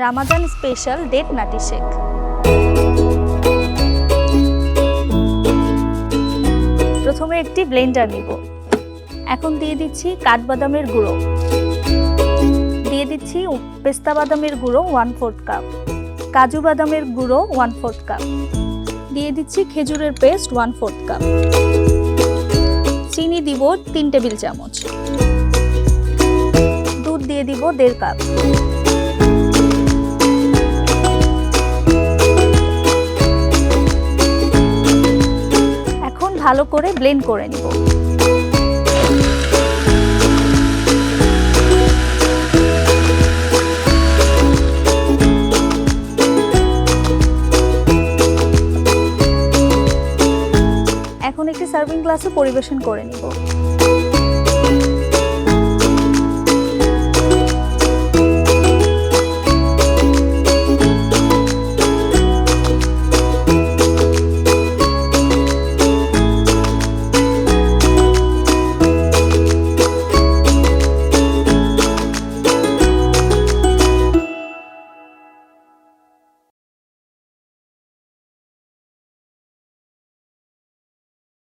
Ramadan special date নাটি shake. প্রথমে একটি Blender নিব। এখন দিয়ে দিচ্ছি কাঠবাদামের গুঁড়ো, দিয়ে দিচ্ছি পেস্তা বাদামের গুঁড়ো 1/4 কাপ, কাজু বাদামের গুঁড়ো 1/4 কাপ, দিয়ে দিচ্ছি খেজুরের পেস্ট 1/4 কাপ, চিনি দিব 3 টেবিল চামচ, দুধ দিয়ে দিব 1.5 কাপ। এখন ভালো করে ব্লেন্ড করে নিব। এখন একটি সার্ভিং গ্লাসে পরিবেশন করে নিব।